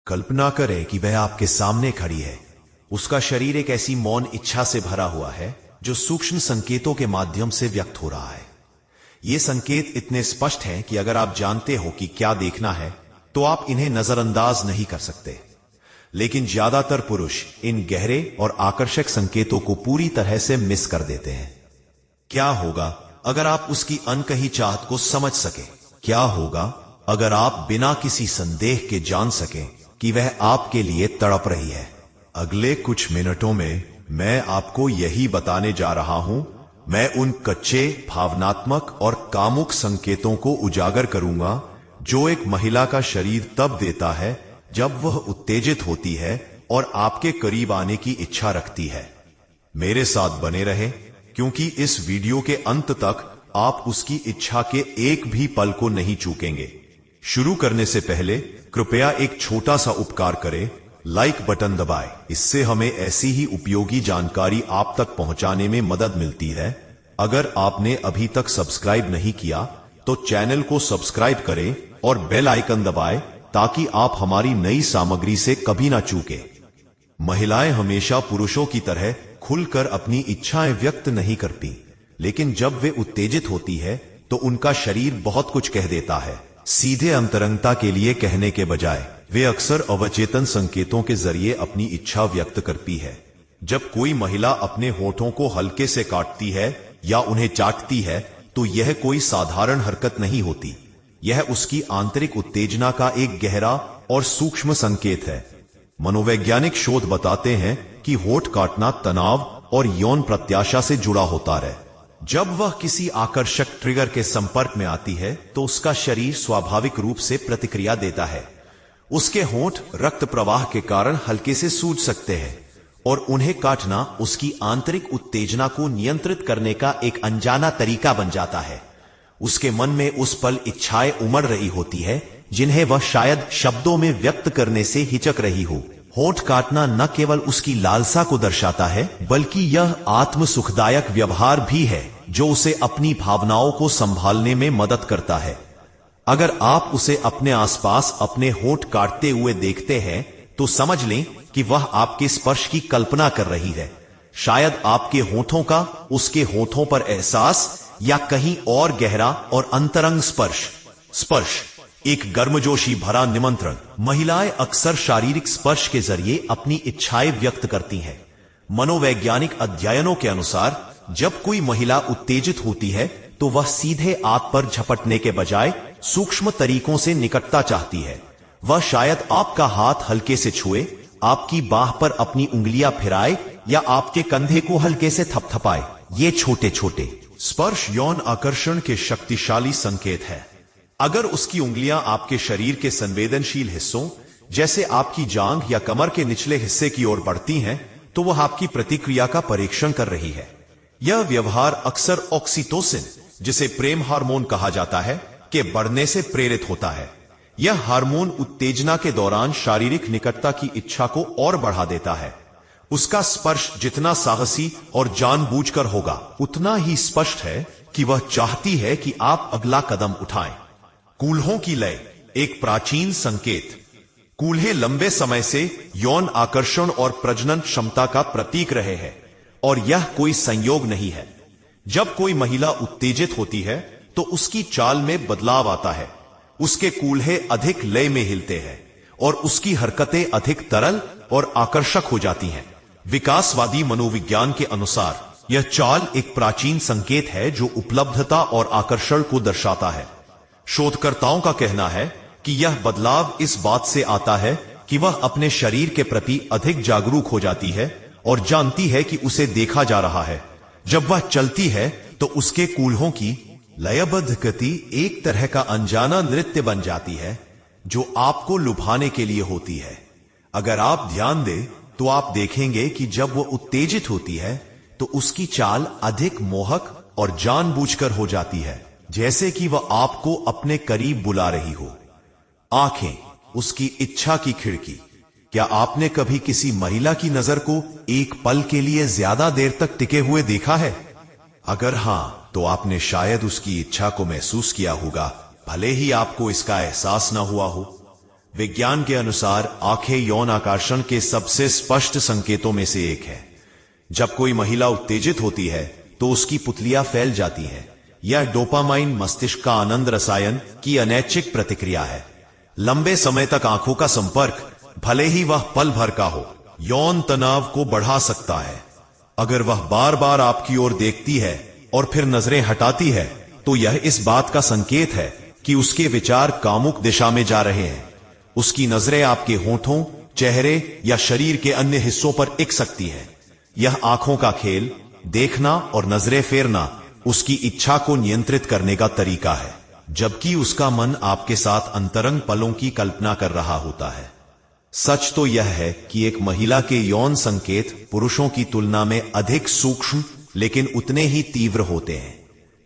कल्पना करें कि वह आपके सामने खड़ी है। उसका शरीर एक ऐसी मौन इच्छा से भरा हुआ है जो सूक्ष्म संकेतों के माध्यम से व्यक्त हो रहा है। ये संकेत इतने स्पष्ट हैं कि अगर आप जानते हो कि क्या देखना है तो आप इन्हें नजरअंदाज नहीं कर सकते। लेकिन ज्यादातर पुरुष इन गहरे और आकर्षक संकेतों को पूरी तरह से मिस कर देते हैं। क्या होगा अगर आप उसकी अनकही चाहत को समझ सके? क्या होगा अगर आप बिना किसी संदेह के जान सकें कि वह आपके लिए तड़प रही है? अगले कुछ मिनटों में मैं आपको यही बताने जा रहा हूं। मैं उन कच्चे, भावनात्मक और कामुक संकेतों को उजागर करूंगा जो एक महिला का शरीर तब देता है जब वह उत्तेजित होती है और आपके करीब आने की इच्छा रखती है। मेरे साथ बने रहें, क्योंकि इस वीडियो के अंत तक आप उसकी इच्छा के एक भी पल को नहीं चूकेंगे। शुरू करने से पहले कृपया एक छोटा सा उपकार करें, लाइक बटन दबाएं। इससे हमें ऐसी ही उपयोगी जानकारी आप तक पहुंचाने में मदद मिलती है। अगर आपने अभी तक सब्सक्राइब नहीं किया तो चैनल को सब्सक्राइब करें और बेल आइकन दबाएं ताकि आप हमारी नई सामग्री से कभी ना चूकें। महिलाएं हमेशा पुरुषों की तरह खुलकर अपनी इच्छाएं व्यक्त नहीं करती, लेकिन जब वे उत्तेजित होती है तो उनका शरीर बहुत कुछ कह देता है। सीधे अंतरंगता के लिए कहने के बजाय वे अक्सर अवचेतन संकेतों के जरिए अपनी इच्छा व्यक्त करती है। जब कोई महिला अपने होठों को हल्के से काटती है या उन्हें चाटती है तो यह कोई साधारण हरकत नहीं होती। यह उसकी आंतरिक उत्तेजना का एक गहरा और सूक्ष्म संकेत है। मनोवैज्ञानिक शोध बताते हैं कि होठ काटना तनाव और यौन प्रत्याशा से जुड़ा होता है। जब वह किसी आकर्षक ट्रिगर के संपर्क में आती है तो उसका शरीर स्वाभाविक रूप से प्रतिक्रिया देता है। उसके होंठ रक्त प्रवाह के कारण हल्के से सूज सकते हैं और उन्हें काटना उसकी आंतरिक उत्तेजना को नियंत्रित करने का एक अनजाना तरीका बन जाता है। उसके मन में उस पल इच्छाएं उमड़ रही होती है जिन्हें वह शायद शब्दों में व्यक्त करने से हिचक रही हो। होठ काटना न केवल उसकी लालसा को दर्शाता है, बल्कि यह आत्म सुखदायक व्यवहार भी है जो उसे अपनी भावनाओं को संभालने में मदद करता है। अगर आप उसे अपने आसपास अपने होठ काटते हुए देखते हैं तो समझ लें कि वह आपके स्पर्श की कल्पना कर रही है। शायद आपके होठों का उसके होठों पर एहसास या कहीं और गहरा और अंतरंग स्पर्श एक गर्मजोशी भरा निमंत्रण। महिलाएं अक्सर शारीरिक स्पर्श के जरिए अपनी इच्छाएं व्यक्त करती हैं। मनोवैज्ञानिक अध्ययनों के अनुसार जब कोई महिला उत्तेजित होती है तो वह सीधे आप पर झपटने के बजाय सूक्ष्म तरीकों से निकटता चाहती है। वह शायद आपका हाथ हल्के से छुए, आपकी बाह पर अपनी उंगलियां फिराए या आपके कंधे को हल्के से थपथपाए। ये छोटे छोटे स्पर्श यौन आकर्षण के शक्तिशाली संकेत है। अगर उसकी उंगलियां आपके शरीर के संवेदनशील हिस्सों जैसे आपकी जांघ या कमर के निचले हिस्से की ओर बढ़ती हैं तो वह आपकी प्रतिक्रिया का परीक्षण कर रही है। यह व्यवहार अक्सर ऑक्सीटोसिन, जिसे प्रेम हार्मोन कहा जाता है, के बढ़ने से प्रेरित होता है। यह हार्मोन उत्तेजना के दौरान शारीरिक निकटता की इच्छा को और बढ़ा देता है। उसका स्पर्श जितना साहसी और जानबूझकर होगा उतना ही स्पष्ट है कि वह चाहती है कि आप अगला कदम उठाएं। कूल्हों की लय एक प्राचीन संकेत। कूल्हे लंबे समय से यौन आकर्षण और प्रजनन क्षमता का प्रतीक रहे हैं और यह कोई संयोग नहीं है। जब कोई महिला उत्तेजित होती है तो उसकी चाल में बदलाव आता है। उसके कूल्हे अधिक लय में हिलते हैं और उसकी हरकतें अधिक तरल और आकर्षक हो जाती हैं। विकासवादी मनोविज्ञान के अनुसार यह चाल एक प्राचीन संकेत है जो उपलब्धता और आकर्षण को दर्शाता है। शोधकर्ताओं का कहना है कि यह बदलाव इस बात से आता है कि वह अपने शरीर के प्रति अधिक जागरूक हो जाती है और जानती है कि उसे देखा जा रहा है। जब वह चलती है तो उसके कूल्हों की लयबद्ध गति एक तरह का अनजाना नृत्य बन जाती है जो आपको लुभाने के लिए होती है। अगर आप ध्यान दें तो आप देखेंगे कि जब वह उत्तेजित होती है तो उसकी चाल अधिक मोहक और जानबूझकर हो जाती है, जैसे कि वह आपको अपने करीब बुला रही हो। आंखें उसकी इच्छा की खिड़की। क्या आपने कभी किसी महिला की नजर को एक पल के लिए ज्यादा देर तक टिके हुए देखा है? अगर हां, तो आपने शायद उसकी इच्छा को महसूस किया होगा, भले ही आपको इसका एहसास ना हुआ हो। विज्ञान के अनुसार आंखें यौन आकर्षण के सबसे स्पष्ट संकेतों में से एक है। जब कोई महिला उत्तेजित होती है तो उसकी पुतलियां फैल जाती हैं। यह डोपामाइन मस्तिष्क का आनंद रसायन की अनैच्छिक प्रतिक्रिया है। लंबे समय तक आंखों का संपर्क, भले ही वह पल भर का हो, यौन तनाव को बढ़ा सकता है। अगर वह बार बार आपकी ओर देखती है और फिर नजरें हटाती है तो यह इस बात का संकेत है कि उसके विचार कामुक दिशा में जा रहे हैं। उसकी नजरें आपके होठों, चेहरे या शरीर के अन्य हिस्सों पर टिक सकती हैं। यह आंखों का खेल, देखना और नजरें फेरना उसकी इच्छा को नियंत्रित करने का तरीका है, जबकि उसका मन आपके साथ अंतरंग पलों की कल्पना कर रहा होता है। सच तो यह है कि एक महिला के यौन संकेत पुरुषों की तुलना में अधिक सूक्ष्म लेकिन उतने ही तीव्र होते हैं।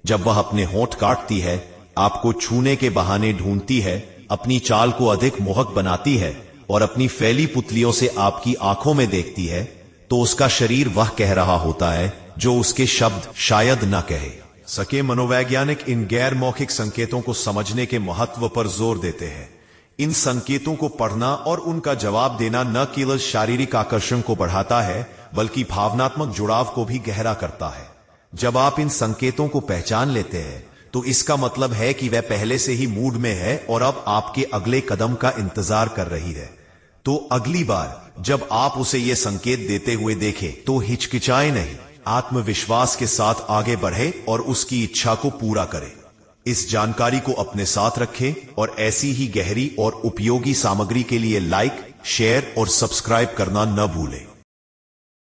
जब वह अपने होंठ काटती है, आपको छूने के बहाने ढूंढती है, अपनी चाल को अधिक मोहक बनाती है और अपनी फैली पुतलियों से आपकी आंखों में देखती है, तो उसका शरीर वह कह रहा होता है जो उसके शब्द शायद न कहे सके। मनोवैज्ञानिक इन गैर मौखिक संकेतों को समझने के महत्व पर जोर देते हैं। इन संकेतों को पढ़ना और उनका जवाब देना न केवल शारीरिक आकर्षण को बढ़ाता है बल्कि भावनात्मक जुड़ाव को भी गहरा करता है। जब आप इन संकेतों को पहचान लेते हैं तो इसका मतलब है कि वह पहले से ही मूड में है और अब आपके अगले कदम का इंतजार कर रही है। तो अगली बार जब आप उसे यह संकेत देते हुए देखें तो हिचकिचाए नहीं, आत्मविश्वास के साथ आगे बढ़े और उसकी इच्छा को पूरा करें। इस जानकारी को अपने साथ रखें और ऐसी ही गहरी और उपयोगी सामग्री के लिए लाइक, शेयर और सब्सक्राइब करना न भूलें।